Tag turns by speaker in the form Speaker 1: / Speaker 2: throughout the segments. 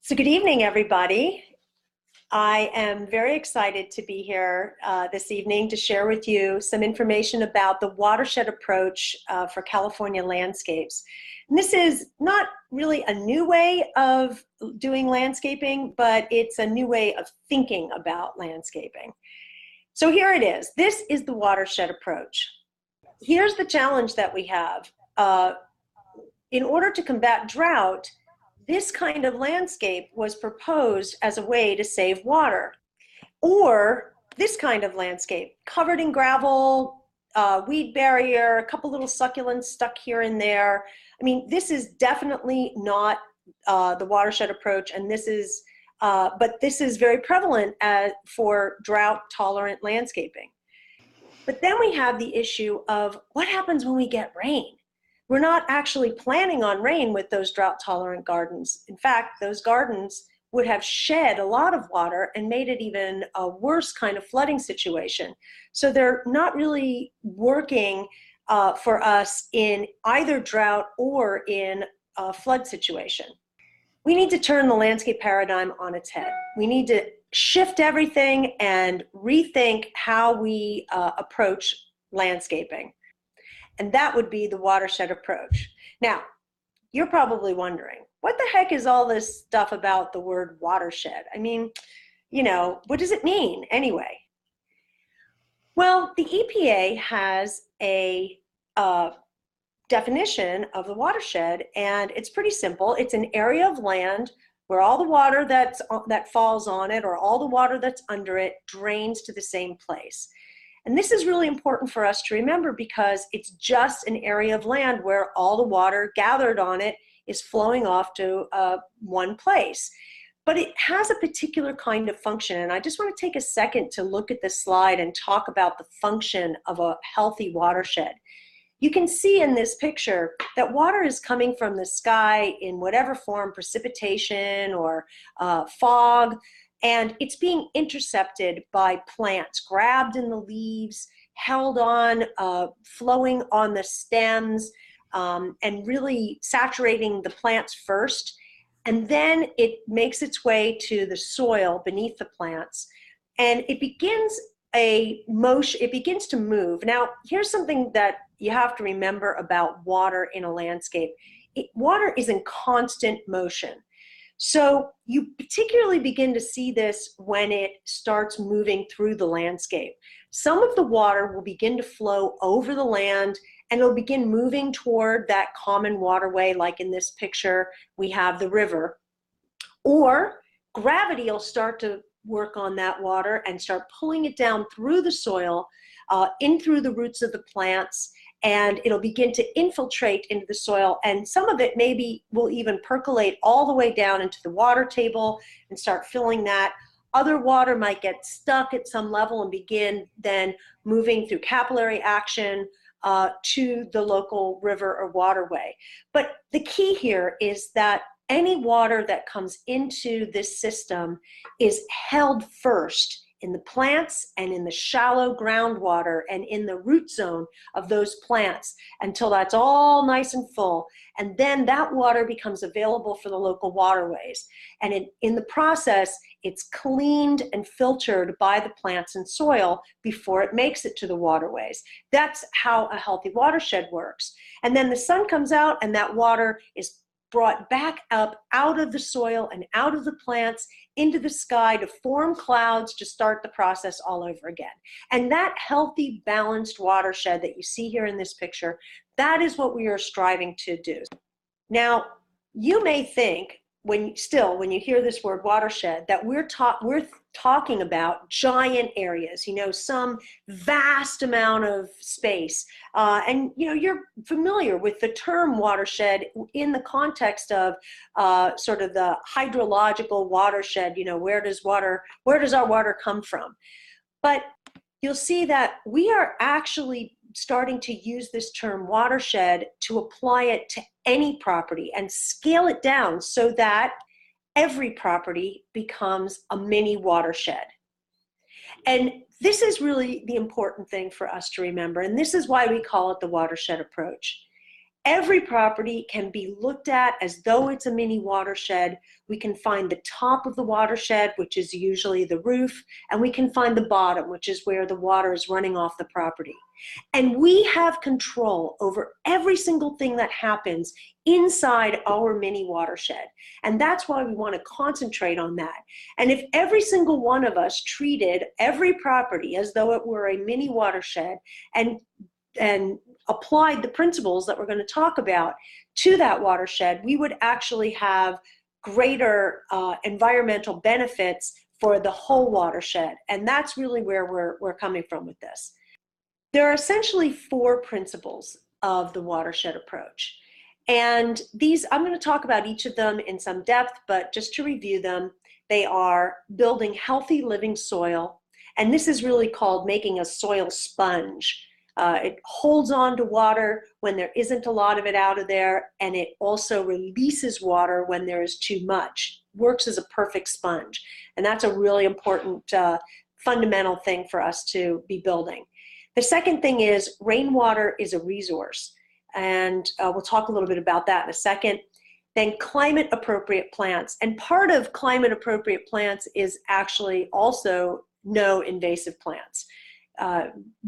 Speaker 1: So good evening, everybody. I am very excited to be here this evening to share with you some information about the watershed approach for California landscapes. And this is not really a new way of doing landscaping, but it's a new way of thinking about landscaping. So here it is. This is the watershed approach. Here's the challenge that we have. In order to combat drought, this kind of landscape was proposed as a way to save water. Or this kind of landscape, covered in gravel, weed barrier, a couple little succulents stuck here and there. I mean, this is definitely not the watershed approach, and this is, but this is very prevalent for drought-tolerant landscaping. But then we have the issue of what happens when we get rain. We're not actually planning on rain with those drought-tolerant gardens. In fact, those gardens would have shed a lot of water and made it even a worse kind of flooding situation. So they're not really working for us in either drought or in a flood situation. We need to turn the landscape paradigm on its head. We need to shift everything and rethink how we approach landscaping. And that would be the watershed approach. Now, you're probably wondering, what the heck is all this stuff about the word watershed? I mean, you know, what does it mean anyway? Well, the EPA has a definition of the watershed, and it's pretty simple. It's an area of land where all the water that falls on it or all the water that's under it drains to the same place. And this is really important for us to remember because it's just an area of land where all the water gathered on it is flowing off to one place. But it has a particular kind of function, and I just want to take a second to look at this slide and talk about the function of a healthy watershed. You can see in this picture that water is coming from the sky in whatever form, precipitation or fog, and it's being intercepted by plants, grabbed in the leaves, held on, flowing on the stems, and really saturating the plants first. And then it makes its way to the soil beneath the plants, and it begins to move. Now, here's something that you have to remember about water in a landscape. Water is in constant motion. So you particularly begin to see this when it starts moving through the landscape. Some of the water will begin to flow over the land, and it'll begin moving toward that common waterway, like in this picture, we have the river. Or gravity will start to work on that water and start pulling it down through the soil, in through the roots of the plants, and it'll begin to infiltrate into the soil, and some of it maybe will even percolate all the way down into the water table and start filling that. Other water might get stuck at some level and begin then moving through capillary action to the local river or waterway. But the key here is that any water that comes into this system is held first in the plants and in the shallow groundwater and in the root zone of those plants until that's all nice and full. And then that water becomes available for the local waterways. And in the process, it's cleaned and filtered by the plants and soil before it makes it to the waterways. That's how a healthy watershed works. And then the sun comes out and that water is brought back up out of the soil and out of the plants into the sky to form clouds to start the process all over again. And that healthy, balanced watershed that you see here in this picture, that is what we are striving to do. Now, you may think, when you hear this word watershed, that we're talking about giant areas, you know, some vast amount of space. And, you know, you're familiar with the term watershed in the context of sort of the hydrological watershed, you know, where does our water come from? But you'll see that we are actually starting to use this term watershed to apply it to any property and scale it down so that every property becomes a mini watershed. And this is really the important thing for us to remember, and this is why we call it the watershed approach. Every property can be looked at as though it's a mini watershed. We can find the top of the watershed, which is usually the roof, and we can find the bottom, which is where the water is running off the property. And we have control over every single thing that happens inside our mini watershed. And that's why we want to concentrate on that. And if every single one of us treated every property as though it were a mini watershed and applied the principles that we're going to talk about to that watershed, we would actually have greater environmental benefits for the whole watershed. And that's really where we're coming from with this. There are essentially 4 principles of the watershed approach. And these, I'm going to talk about each of them in some depth, but just to review them, they are building healthy living soil. And this is really called making a soil sponge. It holds on to water when there isn't a lot of it out of there, and it also releases water when there is too much. Works as a perfect sponge. And that's a really important fundamental thing for us to be building. The second thing is rainwater is a resource. And we'll talk a little bit about that in a second. Then climate appropriate plants. And part of climate appropriate plants is actually also no invasive plants.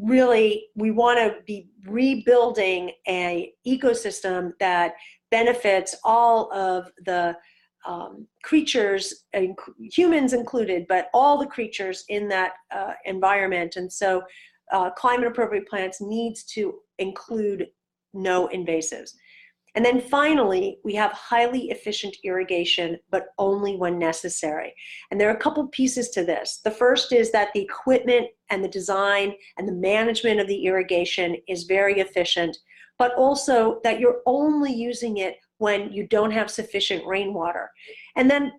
Speaker 1: Really, we want to be rebuilding an ecosystem that benefits all of the creatures, humans included, but all the creatures in that environment. And so climate appropriate plants needs to include no invasives. And then finally, we have highly efficient irrigation, but only when necessary. And there are a couple pieces to this. The first is that the equipment and the design and the management of the irrigation is very efficient, but also that you're only using it when you don't have sufficient rainwater. And then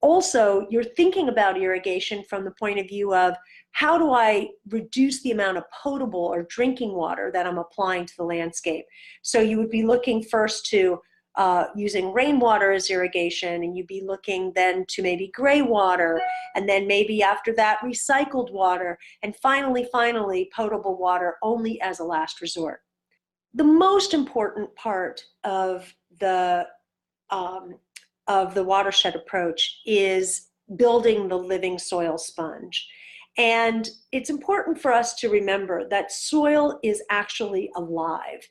Speaker 1: also, you're thinking about irrigation from the point of view of how do I reduce the amount of potable or drinking water that I'm applying to the landscape? So you would be looking first to using rainwater as irrigation, and you'd be looking then to maybe gray water, and then maybe after that recycled water, and finally potable water only as a last resort. The most important part of the watershed approach is building the living soil sponge. And it's important for us to remember that soil is actually alive.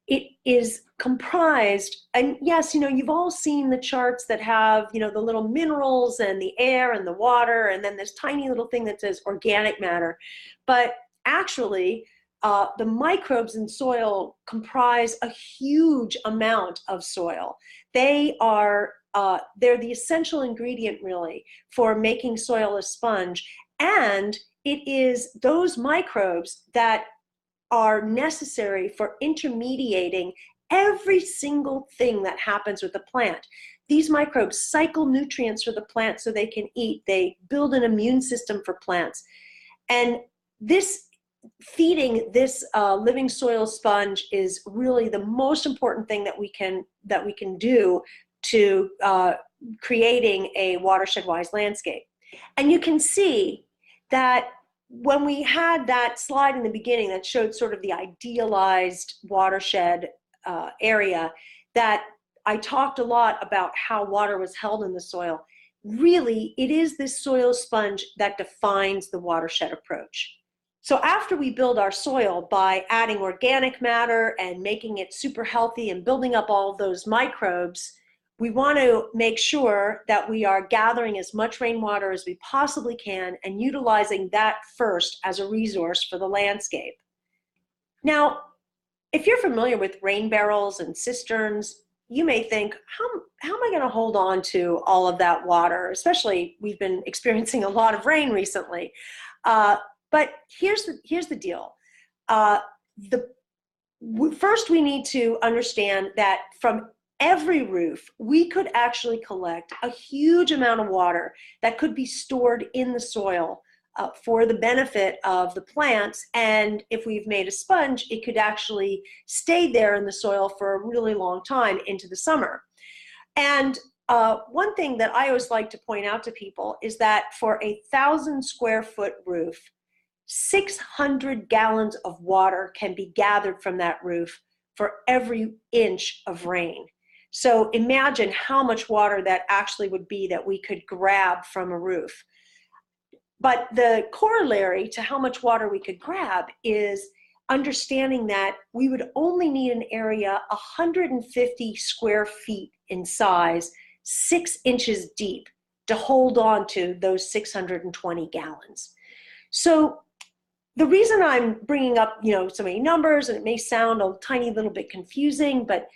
Speaker 1: It is comprised, and yes, you've all seen the charts that have, the little minerals and the air and the water, and then this tiny little thing that says organic matter. But actually, the microbes in soil comprise a huge amount of soil. They're the essential ingredient, really, for making soil a sponge. And it is those microbes that are necessary for intermediating every single thing that happens with the plant. These microbes cycle nutrients for the plant so they can eat. They build an immune system for plants. And feeding this living soil sponge is really the most important thing that we can do to creating a watershed wise landscape. And you can see that when we had that slide in the beginning that showed sort of the idealized watershed area, that I talked a lot about how water was held in the soil. Really, it is this soil sponge that defines the watershed approach. So after we build our soil by adding organic matter and making it super healthy and building up all those microbes, we want to make sure that we are gathering as much rainwater as we possibly can and utilizing that first as a resource for the landscape. Now, if you're familiar with rain barrels and cisterns, you may think, how am I going to hold on to all of that water? Especially, we've been experiencing a lot of rain recently. But here's the deal. First, we need to understand that from every roof, we could actually collect a huge amount of water that could be stored in the soil for the benefit of the plants. And if we've made a sponge, it could actually stay there in the soil for a really long time into the summer. And one thing that I always like to point out to people is that for a 1,000 square foot roof, 600 gallons of water can be gathered from that roof for every inch of rain. So imagine how much water that actually would be that we could grab from a roof. But the corollary to how much water we could grab is understanding that we would only need an area 150 square feet in size, 6 inches deep, to hold on to those 620 gallons. So the reason I'm bringing up, so many numbers, and it may sound a tiny little bit confusing, but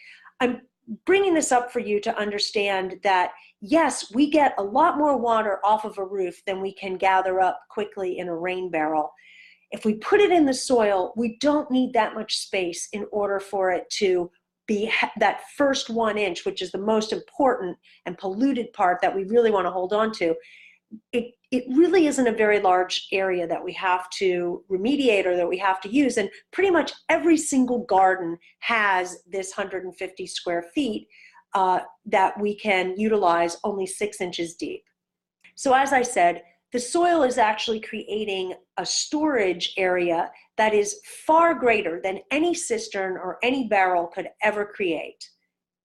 Speaker 1: I'm bringing this up for you to understand that, yes, we get a lot more water off of a roof than we can gather up quickly in a rain barrel. If we put it in the soil, we don't need that much space in order for it to be that first 1 inch, which is the most important and polluted part that we really want to hold on to. It really isn't a very large area that we have to remediate or that we have to use, and pretty much every single garden has this 150 square feet that we can utilize only 6 inches deep. So as I said, the soil is actually creating a storage area that is far greater than any cistern or any barrel could ever create.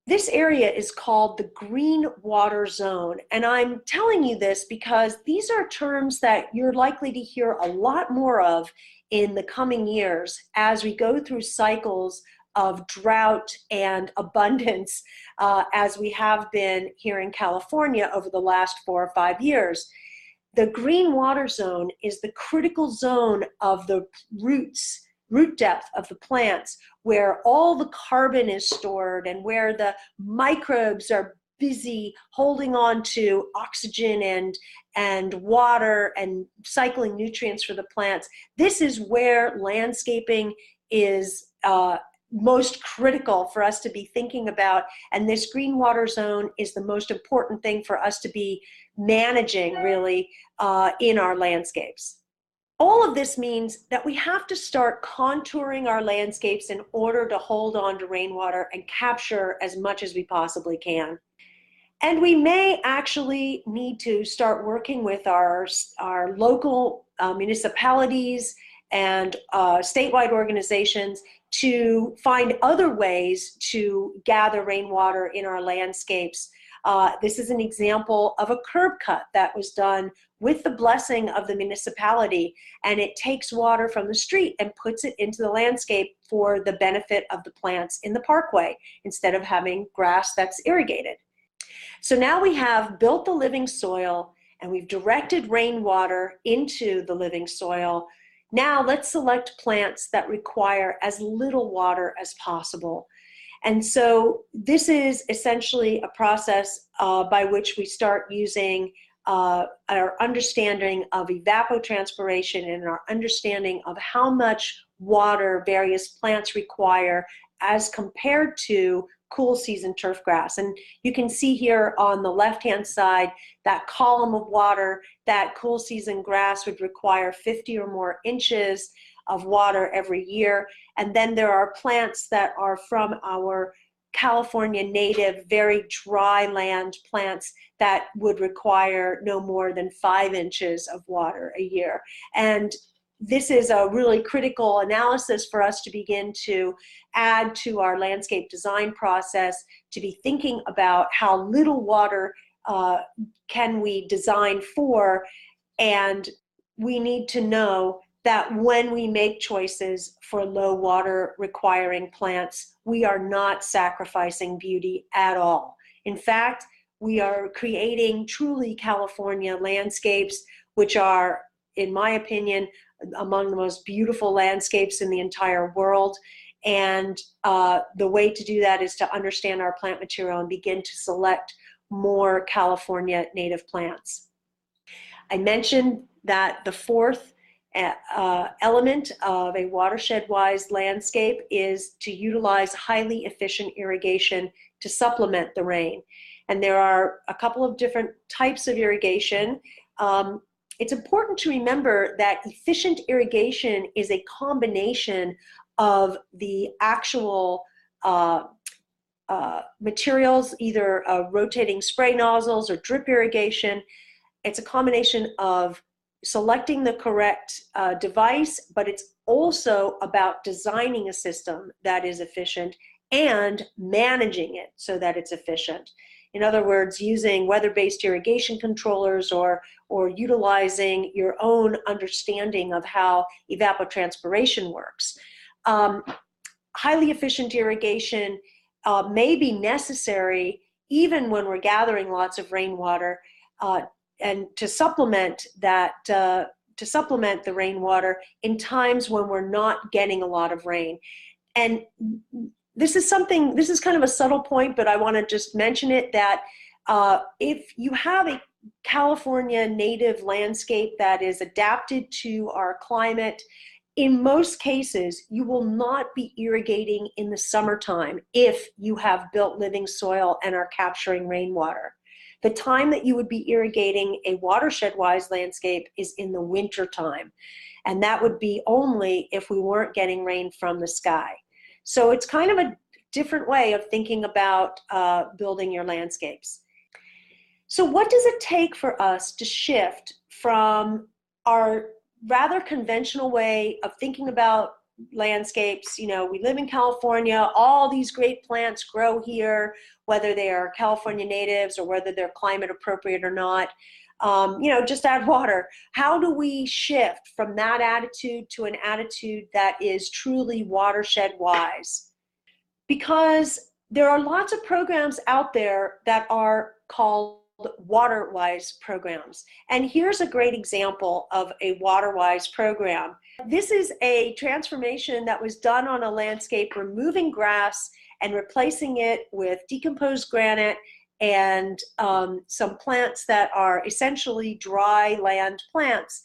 Speaker 1: This area is called the green water zone, and I'm telling you this because these are terms that you're likely to hear a lot more of in the coming years as we go through cycles of drought and abundance, as we have been here in California over the last 4 or 5 years. The green water zone is the critical zone of the root depth of the plants, where all the carbon is stored and where the microbes are busy holding on to oxygen and water and cycling nutrients for the plants. This is where landscaping is most critical for us to be thinking about, and this green water zone is the most important thing for us to be managing, really, in our landscapes. All of this means that we have to start contouring our landscapes in order to hold on to rainwater and capture as much as we possibly can. And we may actually need to start working with our local municipalities and statewide organizations to find other ways to gather rainwater in our landscapes. This is an example of a curb cut that was done with the blessing of the municipality, and it takes water from the street and puts it into the landscape for the benefit of the plants in the parkway instead of having grass that's irrigated. So now we have built the living soil and we've directed rainwater into the living soil. Now let's select plants that require as little water as possible. And so this is essentially a process by which we start using our understanding of evapotranspiration and our understanding of how much water various plants require as compared to cool season turf grass. And you can see here on the left-hand side that column of water that cool season grass would require 50 or more inches of water every year. And then there are plants that are from our California native, very dry land plants that would require no more than 5 inches of water a year. And this is a really critical analysis for us to begin to add to our landscape design process, to be thinking about how little water can we design for, and we need to know that when we make choices for low water requiring plants, we are not sacrificing beauty at all. In fact, we are creating truly California landscapes, which are, in my opinion, among the most beautiful landscapes in the entire world. And the way to do that is to understand our plant material and begin to select more California native plants. I mentioned that the fourth element of a watershed-wise landscape is to utilize highly efficient irrigation to supplement the rain. And there are a couple of different types of irrigation. It's important to remember that efficient irrigation is a combination of the actual materials, either rotating spray nozzles or drip irrigation. It's a combination of selecting the correct device, but it's also about designing a system that is efficient and managing it so that it's efficient. In other words, using weather-based irrigation controllers or utilizing your own understanding of how evapotranspiration works. Highly efficient irrigation may be necessary even when we're gathering lots of rainwater, and to supplement that, to supplement the rainwater in times when we're not getting a lot of rain. And this is kind of a subtle point, but I want to just mention it, that if you have a California native landscape that is adapted to our climate, in most cases, you will not be irrigating in the summertime if you have built living soil and are capturing rainwater. The time that you would be irrigating a watershed-wise landscape is in the winter time, and that would be only if we weren't getting rain from the sky. So it's kind of a different way of thinking about building your landscapes. So what does it take for us to shift from our rather conventional way of thinking about landscapes? You know, we live in California, all these great plants grow here, whether they are California natives or whether they're climate appropriate or not. You know, just add water. How do we shift from that attitude to an attitude that is truly watershed wise? Because there are lots of programs out there that are called water-wise programs. And here's a great example of a water-wise program. This is a transformation that was done on a landscape, removing grass and replacing it with decomposed granite and some plants that are essentially dry land plants.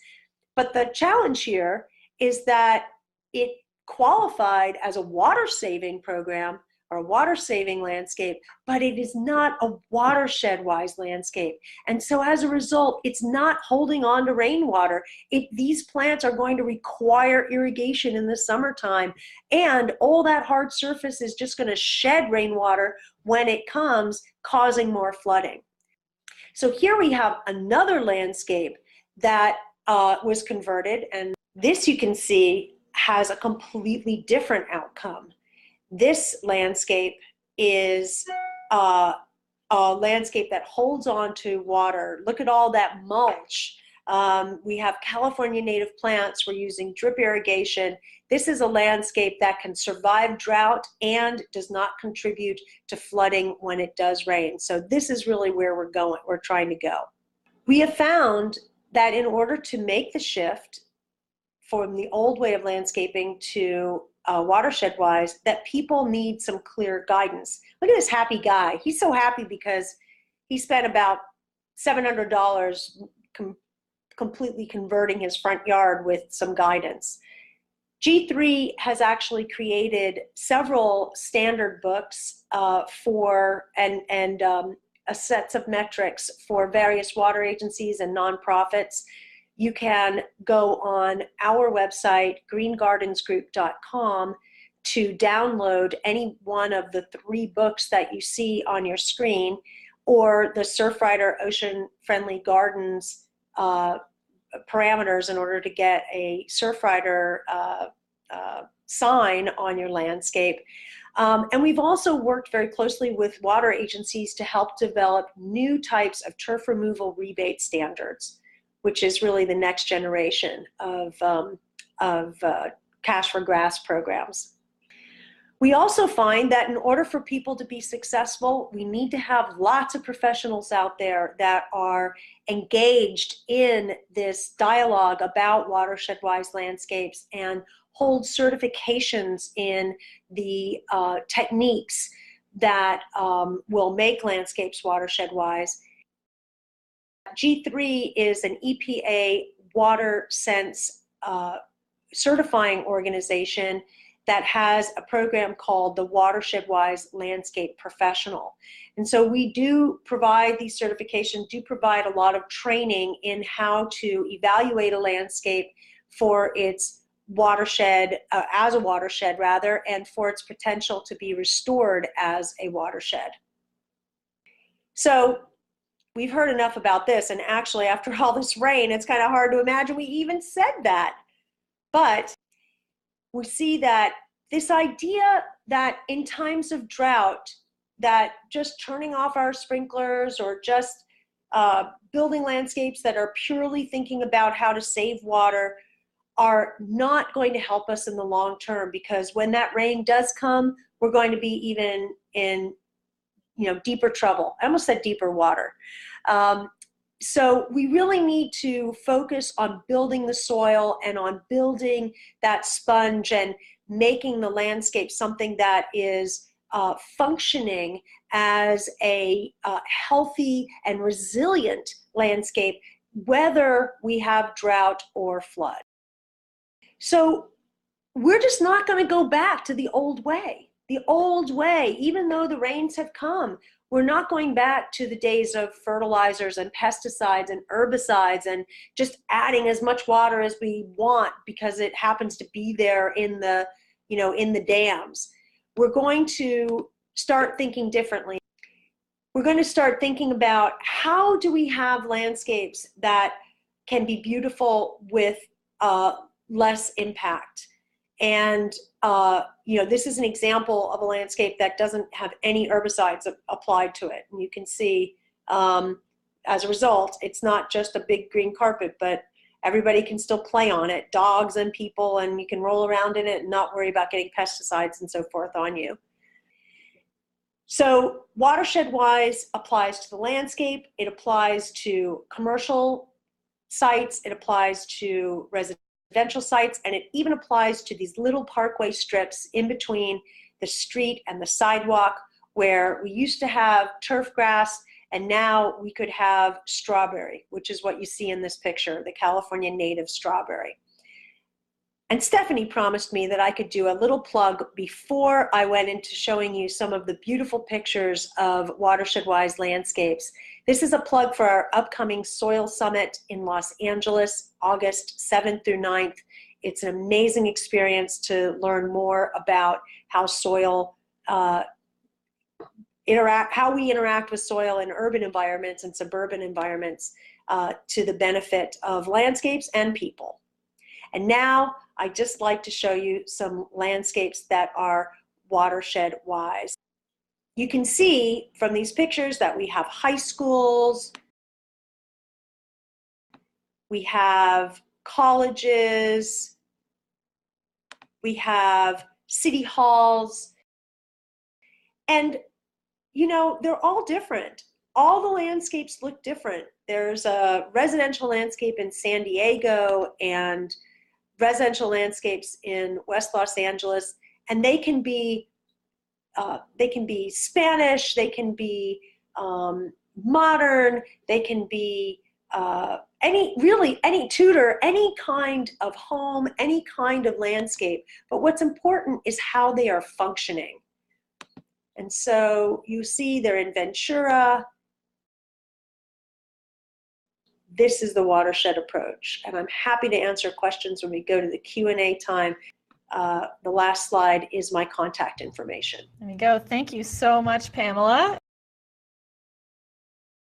Speaker 1: But the challenge here is that it qualified as a water-saving program or a water-saving landscape, but it is not a watershed-wise landscape. And so as a result, it's not holding on to rainwater. These plants are going to require irrigation in the summertime, and all that hard surface is just going to shed rainwater when it comes, causing more flooding. So here we have another landscape that was converted, and this, you can see, has a completely different outcome. This landscape is a landscape that holds on to water. Look at all that mulch. We have California native plants. We're using drip irrigation. This is a landscape that can survive drought and does not contribute to flooding when it does rain. So this is really where we're trying to go. We have found that in order to make the shift from the old way of landscaping to watershed-wise, that people need some clear guidance. Look at this happy guy. He's so happy because he spent about $700 completely converting his front yard with some guidance. G3 has actually created several standard books sets of metrics for various water agencies and nonprofits. You can go on our website, greengardensgroup.com, to download any one of the 3 books that you see on your screen, or the Surfrider Ocean Friendly Gardens parameters in order to get a Surfrider sign on your landscape. And we've also worked very closely with water agencies to help develop new types of turf removal rebate standards, which is really the next generation of cash for grass programs. We also find that in order for people to be successful, we need to have lots of professionals out there that are engaged in this dialogue about watershed-wise landscapes and hold certifications in the techniques that will make landscapes watershed-wise. G3 is an EPA water sense certifying organization that has a program called the Watershed Wise Landscape Professional. And so we do provide these certifications, do provide a lot of training in how to evaluate a landscape for its watershed, as a watershed rather, and for its potential to be restored as a watershed. So we've heard enough about this, and actually after all this rain, it's kind of hard to imagine we even said that. But we see that this idea that in times of drought, that just turning off our sprinklers or just building landscapes that are purely thinking about how to save water are not going to help us in the long term, because when that rain does come, we're going to be even in deeper trouble. I almost said deeper water. So we really need to focus on building the soil and on building that sponge and making the landscape something that is functioning as a healthy and resilient landscape, whether we have drought or flood. So we're just not going to go back to the old way. The old way, even though the rains have come, we're not going back to the days of fertilizers and pesticides and herbicides and just adding as much water as we want because it happens to be there in the, in the dams. We're going to start thinking differently. We're going to start thinking about how do we have landscapes that can be beautiful with less impact. And this is an example of a landscape that doesn't have any herbicides applied to it. And you can see, as a result, it's not just a big green carpet, but everybody can still play on it, dogs and people, and you can roll around in it and not worry about getting pesticides and so forth on you. So Watershed Wise applies to the landscape, it applies to commercial sites, it applies to residential sites, and it even applies to these little parkway strips in between the street and the sidewalk where we used to have turf grass and now we could have strawberry, which is what you see in this picture, the California native strawberry. And Stephanie promised me that I could do a little plug before I went into showing you some of the beautiful pictures of Watershed Wise landscapes. This is a plug for our upcoming Soil Summit in Los Angeles, August 7th through 9th. It's an amazing experience to learn more about how soil how we interact with soil in urban environments and suburban environments to the benefit of landscapes and people. And now I'd just like to show you some landscapes that are watershed wise. You can see from these pictures that we have high schools, we have colleges, we have city halls, and they're all different. All the landscapes look different. There's a residential landscape in San Diego and residential landscapes in West Los Angeles, and they can be Spanish, they can be modern, they can be any Tudor, any kind of home, any kind of landscape. But what's important is how they are functioning. And so you see they're in Ventura. This is the watershed approach, and I'm happy to answer questions when we go to the Q&A time. The last slide is my contact information.
Speaker 2: There we go. Thank you so much, Pamela.